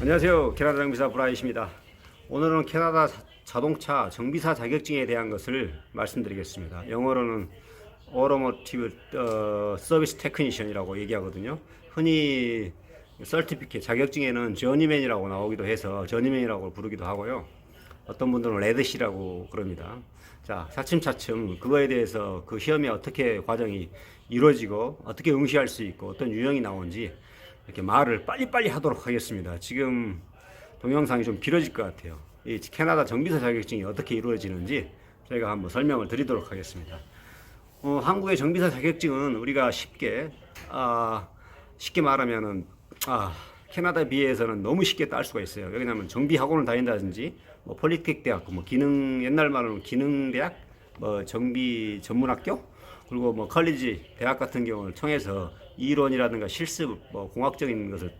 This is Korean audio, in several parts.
안녕하세요. 캐나다 정비사 브라이트입니다. 오늘은 캐나다 자동차 정비사 자격증에 대한 것을 말씀드리겠습니다. 영어로는 Automotive Service Technician이라고 얘기하거든요. 흔히 서티피케 자격증에는 저니맨이라고 나오기도 해서 저니맨이라고 부르기도 하고요. 어떤 분들은 레드시라고 그럽니다. 자, 차츰차츰 그거에 대해서 그 시험에 어떻게 과정이 이루어지고 어떻게 응시할 수 있고 어떤 유형이 나오는지 이렇게 말을 빨리빨리 하도록 하겠습니다. 지금 동영상이 좀 길어질 것 같아요. 이 캐나다 정비사 자격증이 어떻게 이루어지는지 저희가 한번 설명을 드리도록 하겠습니다. 한국의 정비사 자격증은 우리가 쉽게 말하면은 캐나다에 비해서는 너무 쉽게 딸 수가 있어요. 왜냐하면 정비 학원을 다닌다든지 뭐 폴리텍 대학, 뭐 기능 옛날 말로는 기능 대학, 뭐 정비 전문 학교, 그리고 뭐 컬리지 대학 같은 경우를 통해서 이론이라든가 실습, 뭐 공학적인 것을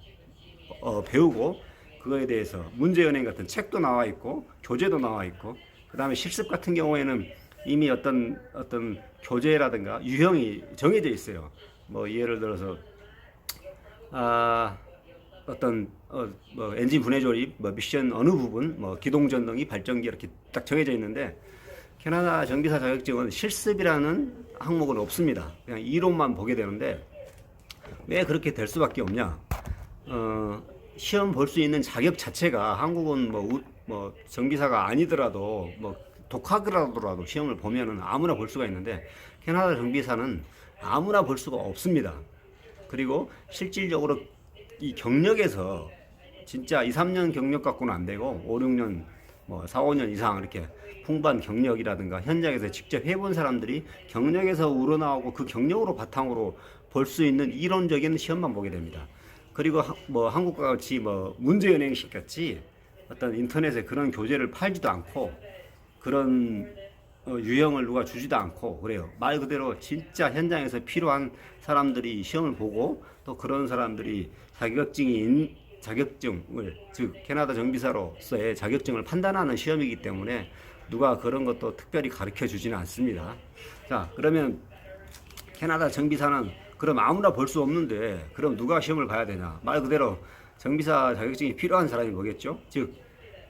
배우고 그거에 대해서 문제은행 같은 책도 나와 있고 교재도 나와 있고 그 다음에 실습 같은 경우에는 이미 어떤 교재라든가 유형이 정해져 있어요. 뭐 예를 들어서 뭐 엔진 분해 조립, 뭐 미션 어느 부분, 뭐 기동 전등기, 발전기 이렇게 딱 정해져 있는데 캐나다 정비사 자격증은 실습이라는 항목은 없습니다. 그냥 이론만 보게 되는데 왜 그렇게 될 수밖에 없냐? 시험 볼 수 있는 자격 자체가 한국은 뭐 정비사가 아니더라도 뭐 독학이라도 시험을 보면은 아무나 볼 수가 있는데 캐나다 정비사는 아무나 볼 수가 없습니다. 그리고 실질적으로 이 경력에서 진짜 2, 3년 경력 갖고는 안 되고 5, 6년 뭐 4, 5년 이상 이렇게 풍부한 경력이라든가 현장에서 직접 해본 사람들이 경력에서 우러나오고 그 경력으로 바탕으로 볼 수 있는 이론적인 시험만 보게 됩니다. 그리고 뭐 한국과 같이 뭐 문제은행식 같이 어떤 인터넷에 그런 교재를 팔지도 않고 그런 유형을 누가 주지도 않고 그래요. 말 그대로 진짜 현장에서 필요한 사람들이 시험을 보고 또 그런 사람들이 자격증을 즉 캐나다 정비사로서의 자격증을 판단하는 시험이기 때문에 누가 그런 것도 특별히 가르쳐 주지는 않습니다. 자, 그러면 캐나다 정비사는 그럼 아무나 볼 수 없는데 그럼 누가 시험을 봐야 되냐? 말 그대로 정비사 자격증이 필요한 사람이 보겠죠. 즉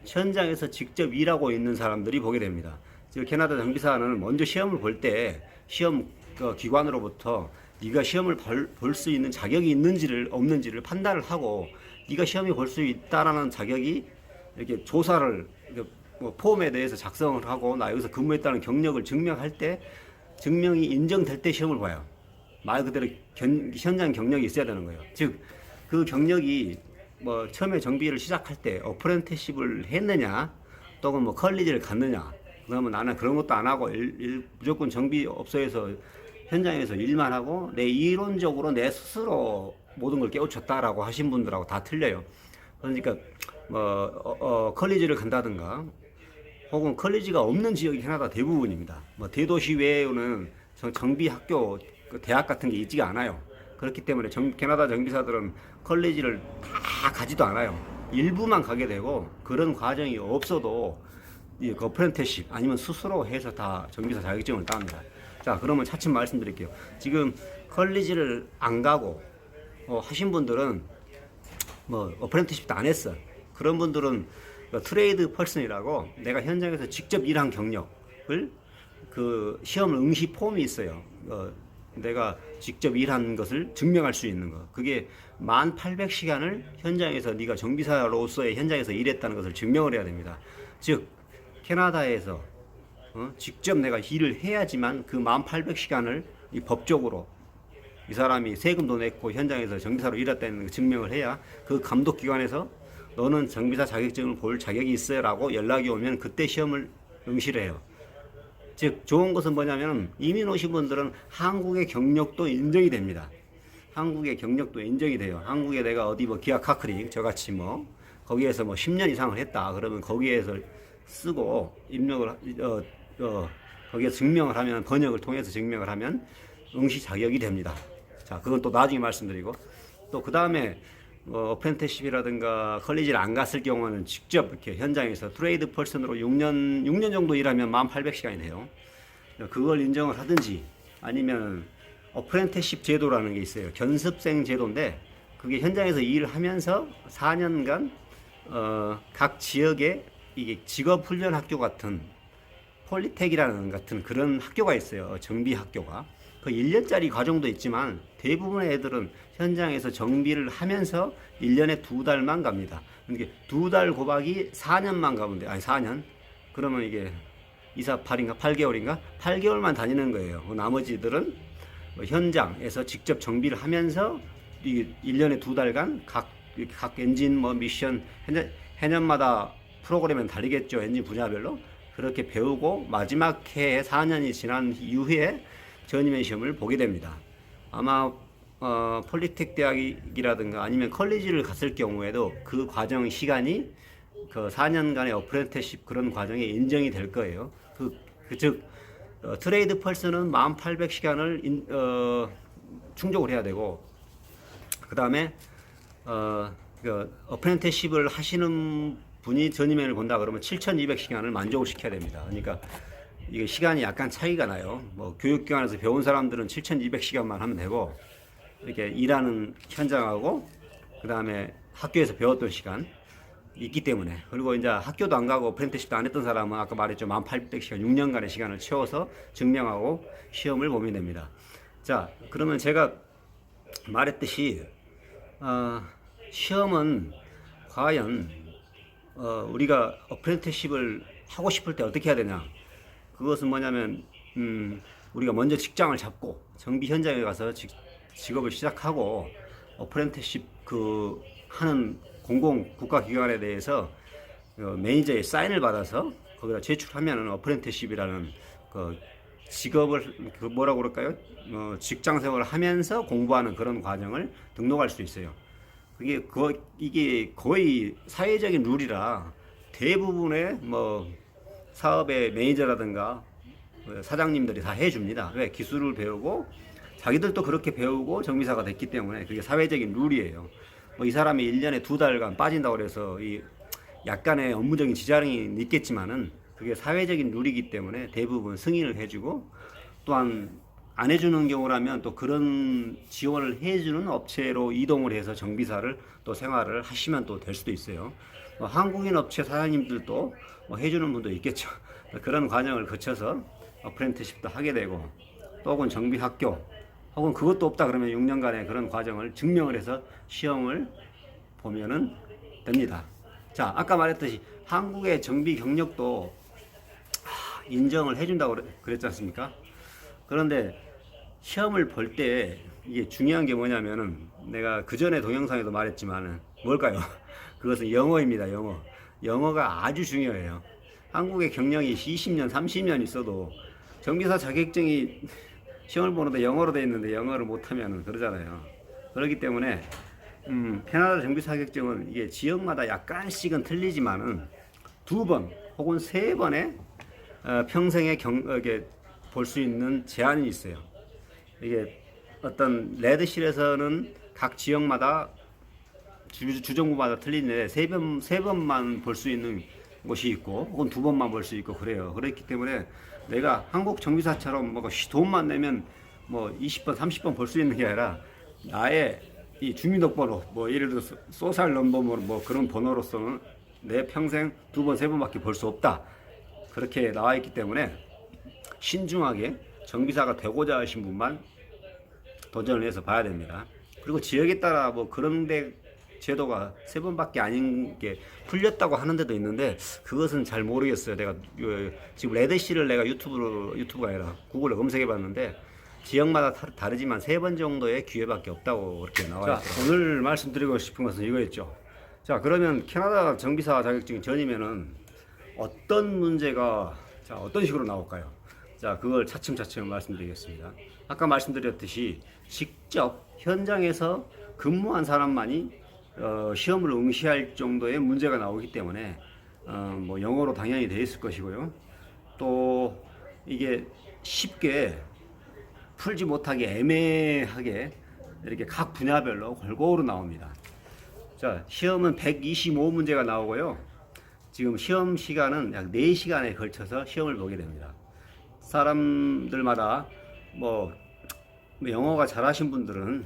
현장에서 직접 일하고 있는 사람들이 보게 됩니다. 즉 캐나다 정비사는 먼저 시험을 볼 때 시험 기관으로부터 네가 시험을 볼 수 있는 자격이 있는지를 없는지를 판단을 하고 네가 시험에 볼 수 있다라는 자격이 이렇게 조사를 뭐 폼에 대해서 작성을 하고 나 여기서 근무했다는 경력을 증명할 때 증명이 인정될 때 시험을 봐요. 말 그대로 현장 경력이 있어야 되는 거예요. 즉 그 경력이 뭐 처음에 정비를 시작할 때 어프렌티십을 했느냐 또는 뭐 컬리지를 갔느냐 그러면 나는 그런 것도 안 하고 무조건 정비업소에서 현장에서 일만 하고 내 이론적으로 내 스스로 모든 걸 깨우쳤다라고 하신 분들하고 다 틀려요. 그러니까 뭐 컬리지를 간다든가 혹은 컬리지가 없는 지역이 캐나다 대부분입니다. 뭐 대도시 외에는 정비 학교 대학 같은 게 있지가 않아요. 그렇기 때문에 캐나다 정비사들은 컬리지를 다 가지도 않아요. 일부만 가게 되고 그런 과정이 없어도 이 어프렌티십 아니면 스스로 해서 다 정비사 자격증을 땁니다. 자, 그러면 차츰 말씀드릴게요. 지금 컬리지를 안 가고 하신 분들은 뭐 어프렌티십도 안 했어. 그런 분들은 트레이드 펄슨이라고 내가 현장에서 직접 일한 경력을 그 시험 응시 폼이 있어요. 내가 직접 일한 것을 증명할 수 있는 거. 그게 1800시간을 현장에서 네가 정비사로서의 현장에서 일했다는 것을 증명을 해야 됩니다. 즉 캐나다에서 직접 내가 일을 해야지만 그 1800시간을 이 법적으로 이 사람이 세금도 냈고 현장에서 정비사로 일했다는 증명을 해야 그 감독기관에서 너는 정비사 자격증을 볼 자격이 있어요 라고 연락이 오면 그때 시험을 응시를 해요. 즉 좋은 것은 뭐냐면 이민 오신 분들은 한국의 경력도 인정이 됩니다. 한국의 경력도 인정이 돼요. 한국에 내가 어디 뭐 기아 카크릭 저같이 뭐 거기에서 뭐 10년 이상을 했다 그러면 거기에서 쓰고 입력을 거기에 증명을 하면 번역을 통해서 증명을 하면 응시 자격이 됩니다. 자, 그건 또 나중에 말씀드리고 또 그 다음에 어프렌티십이라든가 컬리지를 안 갔을 경우는 직접 이렇게 현장에서 트레이드 펄슨으로 6년 정도 일하면 1800시간이 돼요. 그걸 인정을 하든지 아니면 어프렌티십 제도라는 게 있어요. 견습생 제도인데 그게 현장에서 일을 하면서 4년간 각 지역에 이게 직업훈련학교 같은 폴리텍이라는 같은 그런 학교가 있어요. 정비학교가. 그 1년짜리 과정도 있지만 대부분의 애들은 현장에서 정비를 하면서 1년에 2달만 갑니다. 이게 2달 곱하기 4년만 가면 돼. 아니 4년. 그러면 이게 248인가 8개월인가 8개월만 다니는 거예요. 나머지들은 뭐 현장에서 직접 정비를 하면서 이 1년에 2달간 각 엔진 뭐 미션 해년마다 프로그램은 다르겠죠. 엔진 분야별로. 그렇게 배우고 마지막 해에 4년이 지난 이후에 전임의 시험을 보게 됩니다. 아마 폴리텍 대학이라든가 아니면 컬리지를 갔을 경우에도 그 과정 시간이 그 4년간의 어프렌티스십 그런 과정이 인정이 될 거예요. 즉 트레이드 펄슨은 1800시간을 충족을 해야 되고 그 다음에 어프렌티스십을 하시는 분이 전임회를 본다 그러면 7200시간을 만족을 시켜야 됩니다. 그러니까 이게 시간이 약간 차이가 나요. 뭐 교육기관에서 배운 사람들은 7200시간만 하면 되고 이렇게 일하는 현장하고 그 다음에 학교에서 배웠던 시간 있기 때문에 그리고 이제 학교도 안 가고 어프렌티스십도 안 했던 사람은 아까 말했죠 1800시간 6년간의 시간을 채워서 증명하고 시험을 보면 됩니다. 자 그러면 제가 말했듯이 시험은 과연 우리가 어프렌티스십을 하고 싶을 때 어떻게 해야 되냐? 그것은 뭐냐면 우리가 먼저 직장을 잡고 정비 현장에 가서 직업을 시작하고 어프렌티스십 그 하는 공공 국가기관에 대해서 매니저의 사인을 받아서 거기다 제출하면은 어프렌티스십이라는 그 직업을 그 뭐라고 그럴까요? 직장 생활을 하면서 공부하는 그런 과정을 등록할 수 있어요. 이게 거의 사회적인 룰이라 대부분의 뭐 사업의 매니저라든가 사장님들이 다 해줍니다. 왜? 기술을 배우고 자기들도 그렇게 배우고 정비사가 됐기 때문에 그게 사회적인 룰이에요. 뭐 이 사람이 1년에 2달간 빠진다고 해서 이 약간의 업무적인 지장이 있겠지만은 그게 사회적인 룰이기 때문에 대부분 승인을 해주고 또한 안 해주는 경우라면 또 그런 지원을 해주는 업체로 이동을 해서 정비사를 또 생활을 하시면 또 될 수도 있어요. 한국인 업체 사장님들도 뭐 해주는 분도 있겠죠. 그런 과정을 거쳐서 어프렌티스십도 하게 되고 또 혹은 정비학교 혹은 그것도 없다 그러면 6년간의 그런 과정을 증명을 해서 시험을 보면은 됩니다. 자, 아까 말했듯이 한국의 정비 경력도 인정을 해준다고 그랬지 않습니까? 그런데 시험을 볼 때 이게 중요한 게 뭐냐면은 내가 그 전에 동영상에도 말했지만은 뭘까요? 그것은 영어입니다. 영어가 아주 중요해요. 한국의 경력이 20년, 30년 있어도 정비사 자격증이 시험을 보는데 영어로 돼 있는데 영어를 못하면 그러잖아요. 그렇기 때문에 캐나다 정비사 자격증은 이게 지역마다 약간씩은 틀리지만은 2번 혹은 3번의 평생에 볼 수 있는 제한이 있어요. 이게 어떤 레드실에서는 각 지역마다 주정부마다 틀리는데 세 번만 볼 수 있는 곳이 있고 혹은 2번만 볼 수 있고 그래요. 그렇기 때문에 내가 한국 정비사처럼 뭐 돈만 내면 뭐 20번, 30번 볼 수 있는 게 아니라 나의 이 주민등록번호 뭐 예를 들어서 소셜 넘버 뭐 그런 번호로서는 내 평생 2번, 3번밖에 볼 수 없다. 그렇게 나와 있기 때문에 신중하게 정비사가 되고자 하신 분만 도전을 해서 봐야 됩니다. 그리고 지역에 따라 뭐 그런데 제도가 3번밖에 아닌 게 풀렸다고 하는 데도 있는데 그것은 잘 모르겠어요. 내가 지금 레드씨를 내가 유튜브가 아니라 구글에 검색해 봤는데 지역마다 다르지만 3번 정도의 기회밖에 없다고 그렇게 나와 있어요. 오늘 말씀드리고 싶은 것은 이거였죠. 자, 그러면 캐나다 정비사 자격증 전이면은 어떤 문제가 어떤 식으로 나올까요? 자, 그걸 차츰차츰 말씀드리겠습니다. 아까 말씀드렸듯이 직접 현장에서 근무한 사람만이 시험을 응시할 정도의 문제가 나오기 때문에 뭐 영어로 당연히 되어 있을 것이고요. 또 이게 쉽게 풀지 못하게 애매하게 이렇게 각 분야별로 골고루 나옵니다. 자, 시험은 125문제가 나오고요. 지금 시험 시간은 약 4시간에 걸쳐서 시험을 보게 됩니다. 사람들마다 뭐 영어가 잘하신 분들은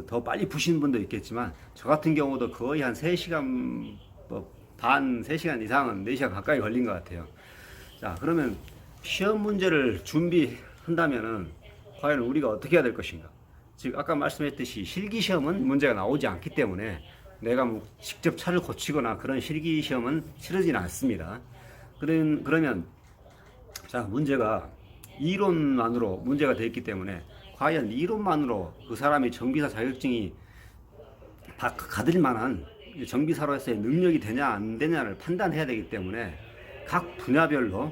더 빨리 푸시는 분도 있겠지만 저 같은 경우도 거의 한 3시간 반, 3시간 이상은 4시간 가까이 걸린 것 같아요. 자, 그러면 시험 문제를 준비한다면은 과연 우리가 어떻게 해야 될 것인가? 즉 아까 말씀했듯이 실기 시험은 문제가 나오지 않기 때문에 내가 뭐 직접 차를 고치거나 그런 실기 시험은 치르지는 않습니다. 그러면 자, 문제가 이론만으로 문제가 되어 있기 때문에 과연 이론만으로 그 사람의 정비사 자격증이 가질 만한 정비사로서의 능력이 되냐 안 되냐를 판단해야 되기 때문에 각 분야별로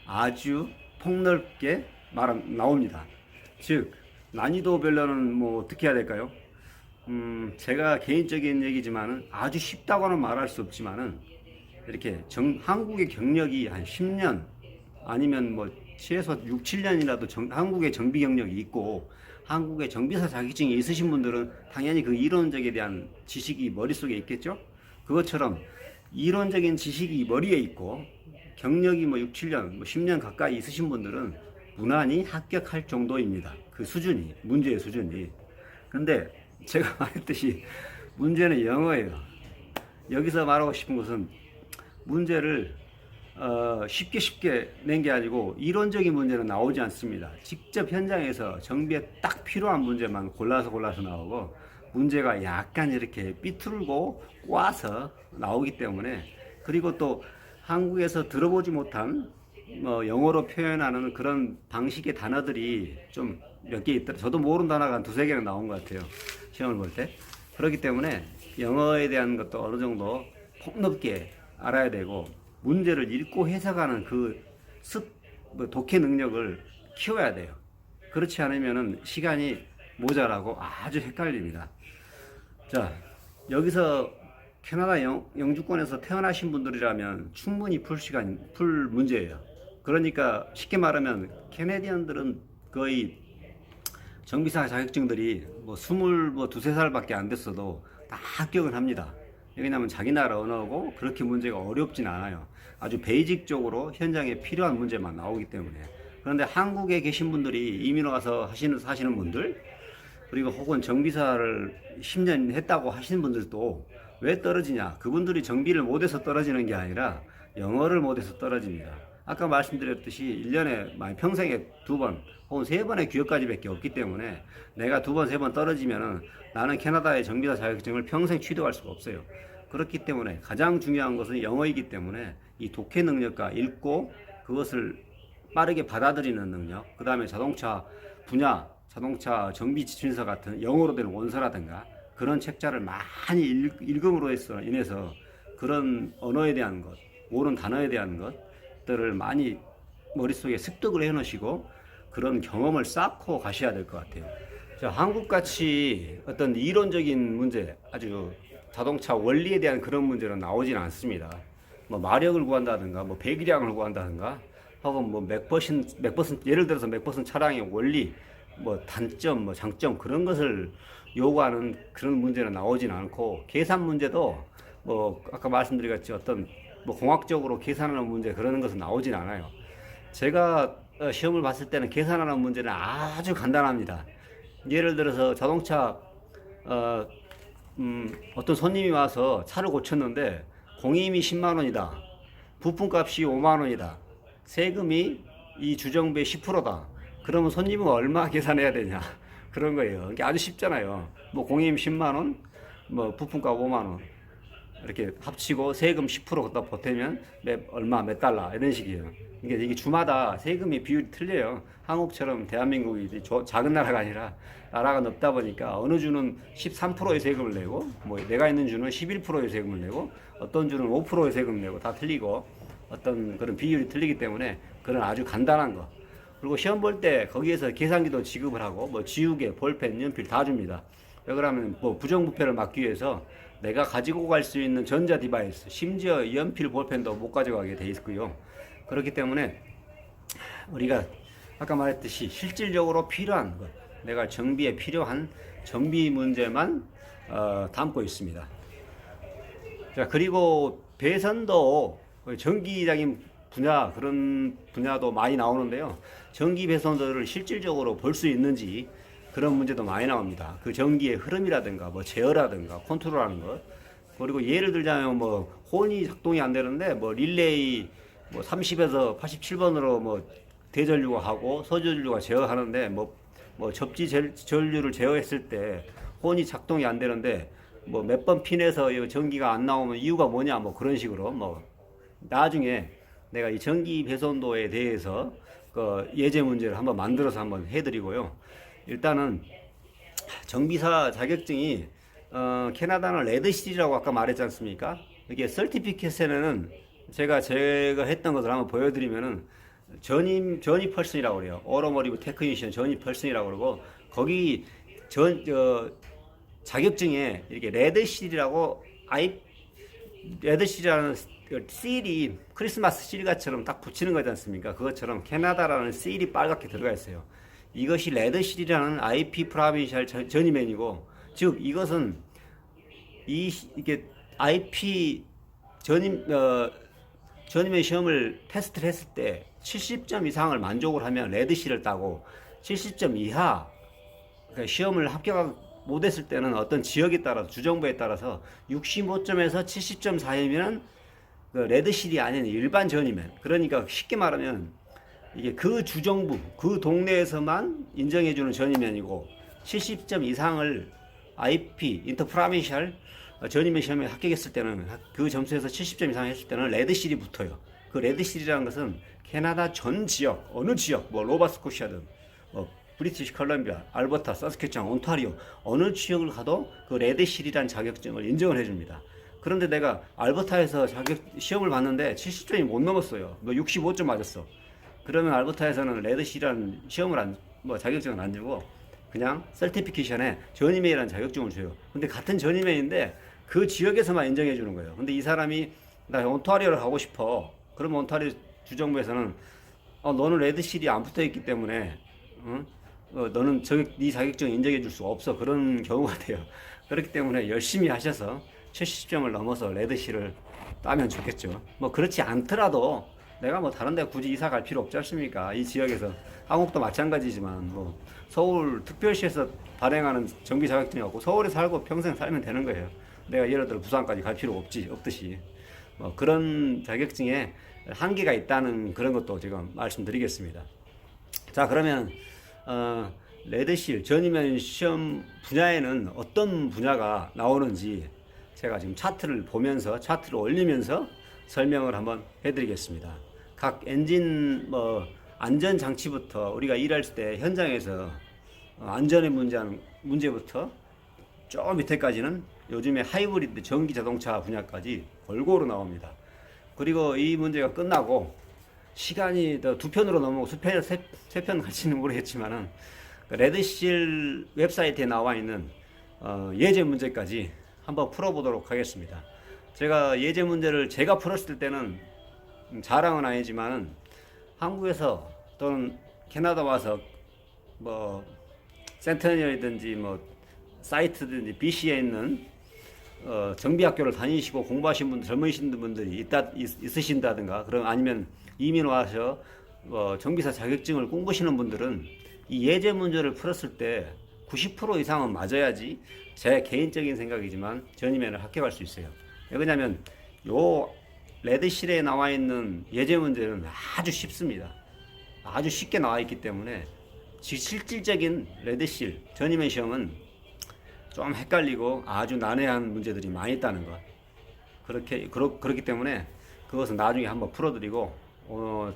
아주 폭넓게 나옵니다. 즉 난이도별로는 뭐 어떻게 해야 될까요? 제가 개인적인 얘기지만은 아주 쉽다고는 말할 수 없지만은 이렇게 한국의 경력이 한 10년 아니면 뭐 최소 6, 7년이라도 한국의 정비 경력이 있고 한국의 정비사 자격증이 있으신 분들은 당연히 그 이론적에 대한 지식이 머릿속에 있겠죠? 그것처럼 이론적인 지식이 머리에 있고 경력이 뭐 6, 7년, 뭐 10년 가까이 있으신 분들은 무난히 합격할 정도입니다. 그 수준이, 문제의 수준이. 근데 제가 말했듯이 문제는 영어예요. 여기서 말하고 싶은 것은 문제를 쉽게 낸 게 아니고 이론적인 문제는 나오지 않습니다. 직접 현장에서 정비에 딱 필요한 문제만 골라서 나오고 문제가 약간 이렇게 삐뚤고 꼬아서 나오기 때문에 그리고 또 한국에서 들어보지 못한 뭐 영어로 표현하는 그런 방식의 단어들이 좀 몇 개 있더라고요. 저도 모르는 단어가 한 두세 개는 나온 것 같아요. 시험을 볼 때. 그렇기 때문에 영어에 대한 것도 어느 정도 폭넓게 알아야 되고 문제를 읽고 해석하는 그 독해 능력을 키워야 돼요. 그렇지 않으면 시간이 모자라고 아주 헷갈립니다. 자, 여기서 캐나다 영주권에서 태어나신 분들이라면 충분히 풀 문제예요. 그러니까 쉽게 말하면 캐네디언들은 거의 정비사 자격증들이 뭐 22~23살밖에 안 됐어도 다 합격을 합니다. 왜냐하면 자기 나라 언어고 그렇게 문제가 어렵진 않아요. 아주 베이직적으로 현장에 필요한 문제만 나오기 때문에. 그런데 한국에 계신 분들이 이민 와서 사시는 분들 그리고 혹은 정비사를 10년 했다고 하시는 분들도 왜 떨어지냐? 그분들이 정비를 못해서 떨어지는 게 아니라 영어를 못해서 떨어집니다. 아까 말씀드렸듯이 1년에 평생에 2번 혹은 3번의 기회까지밖에 없기 때문에 내가 2번, 3번 떨어지면은 나는 캐나다의 정비사 자격증을 평생 취득할 수가 없어요. 그렇기 때문에 가장 중요한 것은 영어이기 때문에 이 독해 능력과 읽고 그것을 빠르게 받아들이는 능력, 그 다음에 자동차 분야, 자동차 정비 지침서 같은 영어로 된 원서라든가 그런 책자를 많이 읽음으로 인해서 그런 언어에 대한 것, 모르는 단어에 대한 것들을 많이 머릿속에 습득을 해 놓으시고 그런 경험을 쌓고 가셔야 될 것 같아요. 자, 한국같이 어떤 이론적인 문제, 아주 자동차 원리에 대한 그런 문제는 나오진 않습니다. 뭐 마력을 구한다든가, 뭐 배기량을 구한다든가, 혹은 뭐 맥버슨 예를 들어서 맥버슨 차량의 원리, 뭐 단점, 뭐 장점 그런 것을 요구하는 그런 문제는 나오진 않고 계산 문제도 뭐 아까 말씀드렸겠지 어떤 뭐 공학적으로 계산하는 문제 그런 것은 나오진 않아요. 제가 시험을 봤을 때는 계산하는 문제는 아주 간단합니다. 예를 들어서 자동차 어떤 손님이 와서 차를 고쳤는데 공임이 10만 원이다. 부품값이 5만 원이다. 세금이 이 주정비의 10%다. 그러면 손님은 얼마 계산해야 되냐? 그런 거예요. 이게 아주 쉽잖아요. 뭐 공임 10만 원, 뭐 부품값 5만 원. 이렇게 합치고 세금 10% 갖다 보태면 몇 달러 이런 식이에요. 이게 주마다 세금의 비율이 틀려요. 한국처럼 대한민국이 작은 나라가 아니라 나라가 넓다 보니까 어느 주는 13%의 세금을 내고 뭐 내가 있는 주는 11%의 세금을 내고 어떤 주는 5%의 세금을 내고 다 틀리고 어떤 그런 비율이 틀리기 때문에 그런 아주 간단한 거. 그리고 시험 볼 때 거기에서 계산기도 지급을 하고 뭐 지우개, 볼펜, 연필 다 줍니다. 왜 그러면 뭐 부정부패를 막기 위해서 내가 가지고 갈 수 있는 전자 디바이스, 심지어 연필, 볼펜도 못 가져가게 돼 있고요. 그렇기 때문에 우리가 아까 말했듯이 실질적으로 필요한 것, 내가 정비에 필요한 정비 문제만 담고 있습니다. 자, 그리고 배선도 전기적인 분야, 그런 분야도 많이 나오는데요. 전기 배선도를 실질적으로 볼 수 있는지 그런 문제도 많이 나옵니다. 그 전기의 흐름이라든가 뭐 제어라든가 컨트롤하는 것. 그리고 예를 들자면 뭐 혼이 작동이 안 되는데 뭐 릴레이 뭐 30에서 87번으로 뭐 대전류가 하고 소전류가 제어하는데 뭐 접지 전류를 제어했을 때 혼이 작동이 안 되는데 뭐 몇 번 핀에서 전기가 안 나오면 이유가 뭐냐 뭐 그런 식으로 뭐 나중에 내가 이 전기 배선도에 대해서 그 예제 문제를 한번 만들어서 한번 해드리고요. 일단은 정비사 자격증이 캐나다는 레드실이라고 아까 말했지 않습니까? 이게 서티피켓에는 제가 했던 것을 한번 보여드리면은 전이 펄슨이라고 그래요. 오토모티브 테크니션 전이 펄슨이라고 그러고 거기 자격증에 이렇게 레드실이라는 실이 크리스마스 실같처럼 딱 붙이는 거지 않습니까? 그것처럼 캐나다라는 실이 빨갛게 들어가 있어요. 이것이 레드실이라는 IP 프로빈셜 저니맨이고, 즉 이것은 이게 IP 저니맨 시험을 테스트를 했을 때 70점 이상을 만족을 하면 레드실을 따고 70점 이하 그러니까 시험을 합격 못했을 때는 어떤 지역에 따라서 주정부에 따라서 65점에서 70점 사이면 그 레드실이 아닌 일반 전이면, 그러니까 쉽게 말하면 이게 그 주정부 그 동네에서만 인정해주는 전이면이고 70점 이상을 IP 인터프라빈셜 전이면 시험에 합격했을 때는 그 점수에서 70점 이상 했을 때는 레드실이 붙어요. 그 레드실이라는 것은 캐나다 전 지역 어느 지역 뭐 노바스코시아든 뭐 브리티시 컬럼비아, 알버타, 서스케츄완, 온타리오 어느 지역을 가도 그 레드실이라는 자격증을 인정을 해줍니다. 그런데 내가 알버타에서 시험을 봤는데 70점이 못 넘었어요. 뭐 65점 맞았어. 그러면 알버타에서는 레드실이라는 자격증을 안 주고 그냥 서티피케이션에 전이맨이라는 자격증을 줘요. 근데 같은 전이맨인데 그 지역에서만 인정해 주는 거예요. 근데 이 사람이 나 온타리오를 가고 싶어. 그러면 온타리오 주정부에서는 너는 레드실이 안 붙어 있기 때문에 너는 네 자격증 인정해 줄 수가 없어. 그런 경우가 돼요. 그렇기 때문에 열심히 하셔서 70점을 넘어서 레드실을 따면 좋겠죠. 뭐 그렇지 않더라도 내가 뭐 다른 데 굳이 이사 갈 필요 없지 않습니까? 이 지역에서 한국도 마찬가지지만 뭐 서울 특별시에서 발행하는 정비 자격증이 없고 서울에 살고 평생 살면 되는 거예요. 내가 예를 들어 부산까지 갈 필요 없듯이 뭐 그런 자격증에 한계가 있다는 그런 것도 지금 말씀드리겠습니다. 자, 그러면 레드실 전이면 시험 분야에는 어떤 분야가 나오는지 제가 지금 차트를 올리면서 설명을 한번 해드리겠습니다. 각 엔진 안전 장치부터 우리가 일할 때 현장에서 안전의 문제부터 저 밑에까지는 요즘에 하이브리드 전기 자동차 분야까지 골고루 나옵니다. 그리고 이 문제가 끝나고 시간이 두 편으로 넘어오고 세 편 갈지는 모르겠지만은 레드실 웹사이트에 나와 있는 예제 문제까지 한번 풀어보도록 하겠습니다. 제가 예제 문제를 제가 풀었을 때는 자랑은 아니지만은 한국에서 또는 캐나다 와서 뭐 센터니얼이든지 뭐 사이트든지 BC에 있는 정비학교를 다니시고 공부하신 분들, 젊으신 분들이 있으신다든가, 그럼 아니면 이민 와서 정비사 자격증을 꿈꾸시는 분들은 이 예제 문제를 풀었을 때 90% 이상은 맞아야지, 제 개인적인 생각이지만 전이면을 합격할 수 있어요. 왜냐하면 요 레드실에 나와 있는 예제 문제는 아주 쉽습니다. 아주 쉽게 나와 있기 때문에 실질적인 레드실 전이면 시험은 좀 헷갈리고 아주 난해한 문제들이 많이 있다는 것. 그렇기 때문에 그것은 나중에 한번 풀어드리고,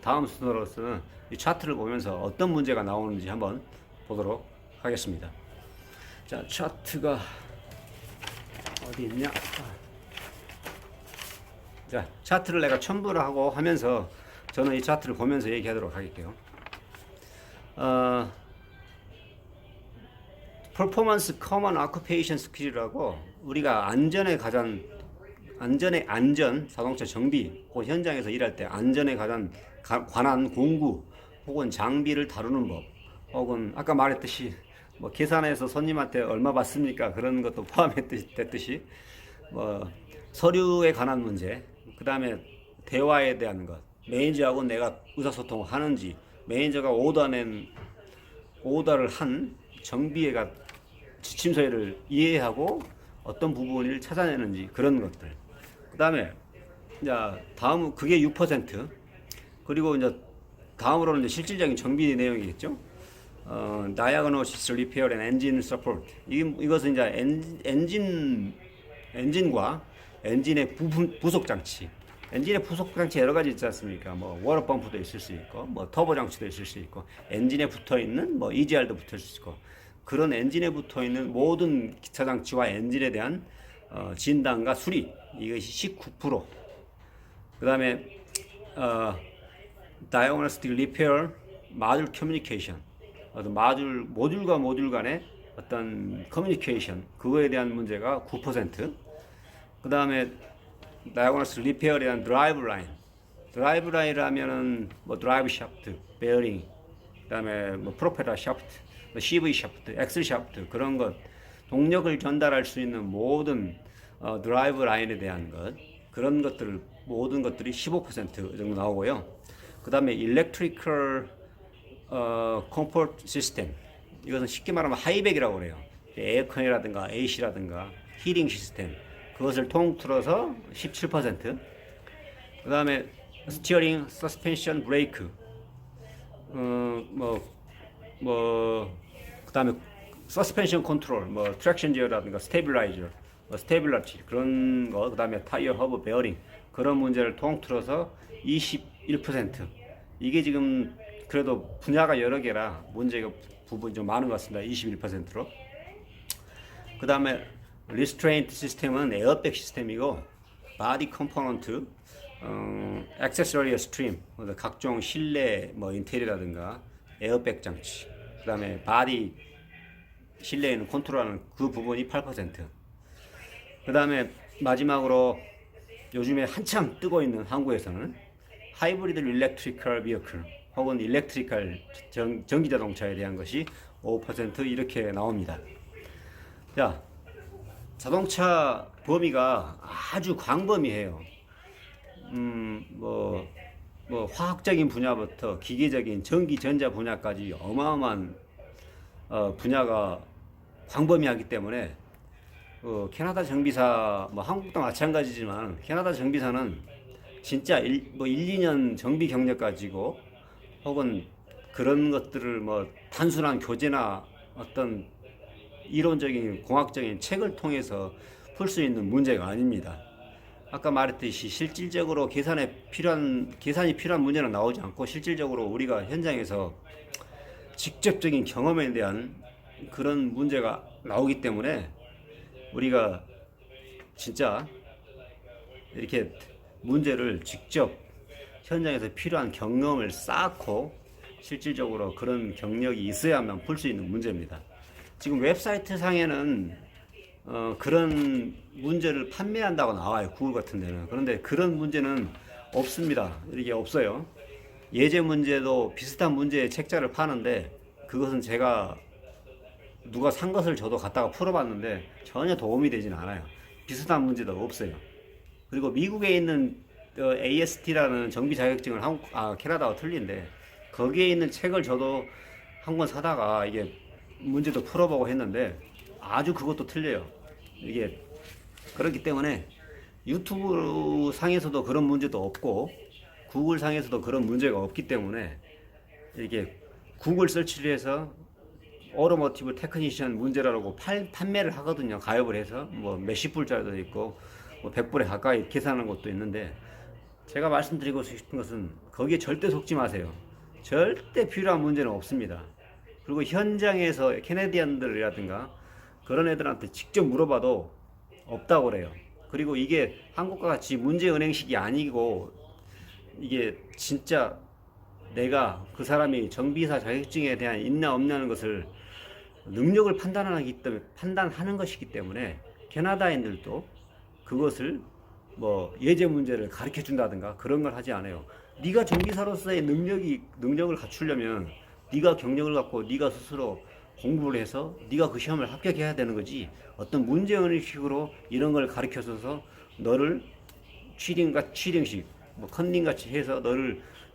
다음 순서로서는 이 차트를 보면서 어떤 문제가 나오는지 한번 보도록 하겠습니다. 자, 차트가 어디 있냐? 자, 차트를 내가 첨부를 하고 하면서 저는 이 차트를 보면서 얘기하도록 할게요. Performance Common Occupation Skill이라고 우리가 안전, 자동차 정비 혹은 현장에서 일할 때 안전에 관한 공구 혹은 장비를 다루는 법, 혹은 아까 말했듯이 뭐 계산해서 손님한테 얼마 받습니까? 그런 것도 포함됐듯이 뭐 서류에 관한 문제, 그 다음에 대화에 대한 것, 매니저하고 내가 의사소통을 하는지, 매니저가 오더를 한 정비회가 지침서를 이해하고 어떤 부분을 찾아내는지 그런 것들. 그 다음에 이제 다음 그게 6%. 그리고 이제 다음으로는 이제 실질적인 정비 내용이겠죠. Diagnosis, Repair and Engine Support. 이것은 이제 엔진과 엔진의 부속 장치. 엔진의 부속 장치 여러 가지 있지 않습니까? 뭐 워터 펌프도 있을 수 있고, 뭐 터보 장치도 있을 수 있고, 엔진에 붙어 있는 뭐 EGR도 붙을 수 있고, 그런 엔진에 붙어 있는 모든 기차 장치와 엔진에 대한 진단과 수리 이것이 19%. 그다음에 Diagnostic Repair, Module Communication. 어떤 모듈과 모듈 간의 어떤 커뮤니케이션 그거에 대한 문제가 9%. 그 다음에 다이아고너스 리페어에 대한 드라이브 라인을 하면은 뭐 드라이브 샤프트, 베어링, 그 다음에 뭐 프로펠러 샤프트, 뭐 CV 샤프트, 엑셀 샤프트 그런 것 동력을 전달할 수 있는 모든 드라이브 라인에 대한 것 그런 것들을 모든 것들이 15% 정도 나오고요. 그 다음에 일렉트리컬 컴포트 시스템 이것은 쉽게 말하면 하이백이라고 그래요. 에어컨이라든가 AC라든가 히팅 시스템 그것을 통틀어서 17%. 그 다음에 스티어링, 서스펜션, 브레이크 그 다음에 서스펜션 컨트롤 트랙션 제어라든가 스테빌라이저 스테빌러티 그런 거, 그 다음에 타이어 허브 베어링 그런 문제를 통틀어서 21%. 이게 지금 그래도 분야가 여러 개라 문제가 부분이 좀 많은 것 같습니다. 21%로. 그 다음에 리스트레인트 시스템은 에어백 시스템이고 바디 컴포넌트, 액세서리 스트림, 각종 실내 인테리어라든가 에어백 장치, 그 다음에 바디 실내에 있는 컨트롤하는 그 부분이 8%. 그 다음에 마지막으로 요즘에 한참 뜨고 있는 한국에서는 하이브리드 일렉트리컬 비어클 혹은 일렉트리컬 전기자동차에 대한 것이 5% 이렇게 나옵니다. 자, 자동차 범위가 아주 광범위해요. 화학적인 분야부터 기계적인 전기 전자 분야까지 어마어마한 분야가 광범위하기 때문에 캐나다 정비사 한국도 마찬가지지만 캐나다 정비사는 진짜 1-2년 정비 경력 가지고 혹은 그런 것들을 단순한 교재나 어떤 이론적인 공학적인 책을 통해서 풀 수 있는 문제가 아닙니다. 아까 말했듯이 실질적으로 계산이 필요한 문제는 나오지 않고 실질적으로 우리가 현장에서 직접적인 경험에 대한 그런 문제가 나오기 때문에 우리가 진짜 이렇게 문제를 직접 현장에서 필요한 경험을 쌓고 실질적으로 그런 경력이 있어야만 풀 수 있는 문제입니다. 지금 웹사이트 상에는 그런 문제를 판매한다고 나와요. 구글 같은 데는. 그런데 그런 문제는 없습니다. 이게 없어요. 예제 문제도 비슷한 문제의 책자를 파는데 그것은 제가 누가 산 것을 저도 갖다가 풀어봤는데 전혀 도움이 되진 않아요. 비슷한 문제도 없어요. 그리고 미국에 있는 AST라는 정비 자격증을 캐나다와 틀린데 거기에 있는 책을 저도 한 권 사다가 이게 문제도 풀어보고 했는데 아주 그것도 틀려요. 이게 그렇기 때문에 유튜브 상에서도 그런 문제도 없고 구글 상에서도 그런 문제가 없기 때문에 이렇게 구글 서치를 해서 오토모티브 테크니션 문제라고 판매를 하거든요. 가입을 해서 몇십 불짜리도 있고 100불에 가까이 계산하는 것도 있는데 제가 말씀드리고 싶은 것은 거기에 절대 속지 마세요. 절대 필요한 문제는 없습니다. 그리고 현장에서 캐네디언들이라든가 그런 애들한테 직접 물어봐도 없다고 그래요. 그리고 이게 한국과 같이 문제은행식이 아니고 이게 진짜 내가 그 사람이 정비사 자격증에 대한 있나 없냐는 것을 능력을 판단하는 것이기 때문에 캐나다인들도 그것을 예제 문제를 가르쳐 준다든가 그런 걸 하지 않아요. 네가 정비사로서의 능력을 갖추려면 네가 경력을 갖고 네가 스스로 공부를 해서 네가 그 시험을 합격해야 되는 거지. 어떤 문제의식으로 이런 걸 가르쳐줘서 너를 취딩식 컨닝같이 해서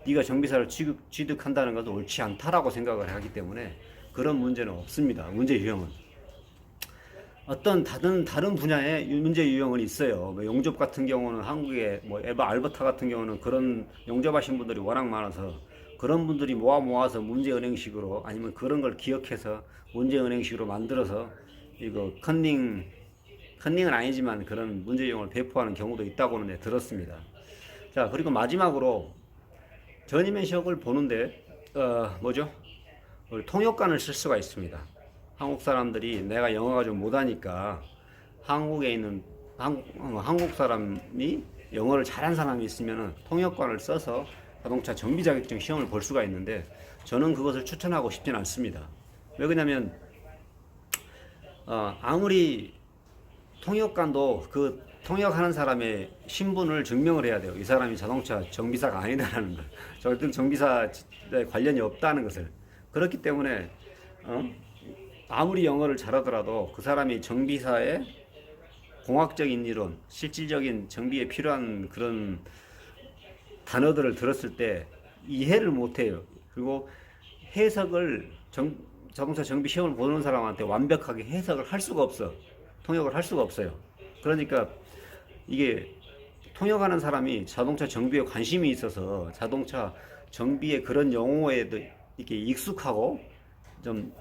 네가 정비사를 취득한다는 것도 옳지 않다라고 생각을 하기 때문에 그런 문제는 없습니다. 문제 유형은. 어떤 다른 분야의 문제 유형은 있어요. 뭐 용접 같은 경우는 한국에 뭐 에바 알버타 같은 경우는 그런 용접하신 분들이 워낙 많아서 그런 분들이 모아서 문제은행식으로 아니면 그런 걸 기억해서 문제은행식으로 만들어서 이거 컨닝은 아니지만 그런 문제 유형을 배포하는 경우도 있다고는 들었습니다. 자, 그리고 마지막으로 전이면식을 보는데 뭐죠? 통역관을 쓸 수가 있습니다. 한국 사람들이 내가 영어가 좀 못하니까 한국에 있는 한국 사람이 영어를 잘한 사람이 있으면 통역관을 써서 자동차 정비 자격증 시험을 볼 수가 있는데 저는 그것을 추천하고 싶진 않습니다. 왜 그러냐면 아무리 통역관도 그 통역하는 사람의 신분을 증명을 해야 돼요. 이 사람이 자동차 정비사가 아니다라는 걸. 절대 정비사에 관련이 없다는 것을. 그렇기 때문에 아무리 영어를 잘하더라도 그 사람이 정비사의 공학적인 이론, 실질적인 정비에 필요한 그런 단어들을 들었을 때 이해를 못해요. 그리고 해석을 자동차 정비 시험을 보는 사람한테 완벽하게 해석을 할 수가 없어. 통역을 할 수가 없어요. 그러니까 이게 통역하는 사람이 자동차 정비에 관심이 있어서 자동차 정비의 그런 용어에도 이렇게 익숙하고 좀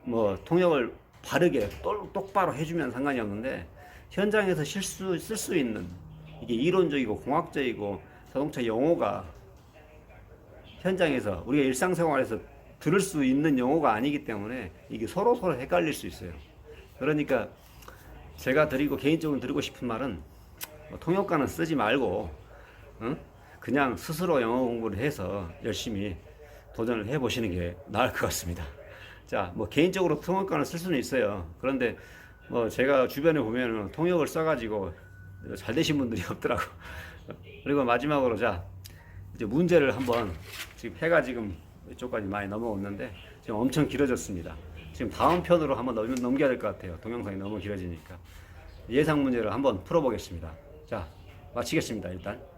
뭐 통역을 바르게 똑바로 해주면 상관이 없는데 현장에서 쓸 수 있는 이게 이론적이고 공학적이고 자동차 용어가 현장에서 우리가 일상생활에서 들을 수 있는 용어가 아니기 때문에 이게 서로 헷갈릴 수 있어요. 그러니까 제가 개인적으로 드리고 싶은 말은 통역관은 쓰지 말고 그냥 스스로 영어 공부를 해서 열심히 도전을 해보시는 게 나을 것 같습니다. 자, 뭐 개인적으로 통역관을 쓸 수는 있어요. 그런데 뭐 제가 주변에 보면은 통역을 써가지고 잘 되신 분들이 없더라고. 그리고 마지막으로 자 이제 문제를 한번 지금 해가 지금 이쪽까지 많이 넘어왔는데 지금 엄청 길어졌습니다. 지금 다음 편으로 한번 넘겨야 될 것 같아요. 동영상이 너무 길어지니까 예상 문제를 한번 풀어보겠습니다. 자, 마치겠습니다. 일단.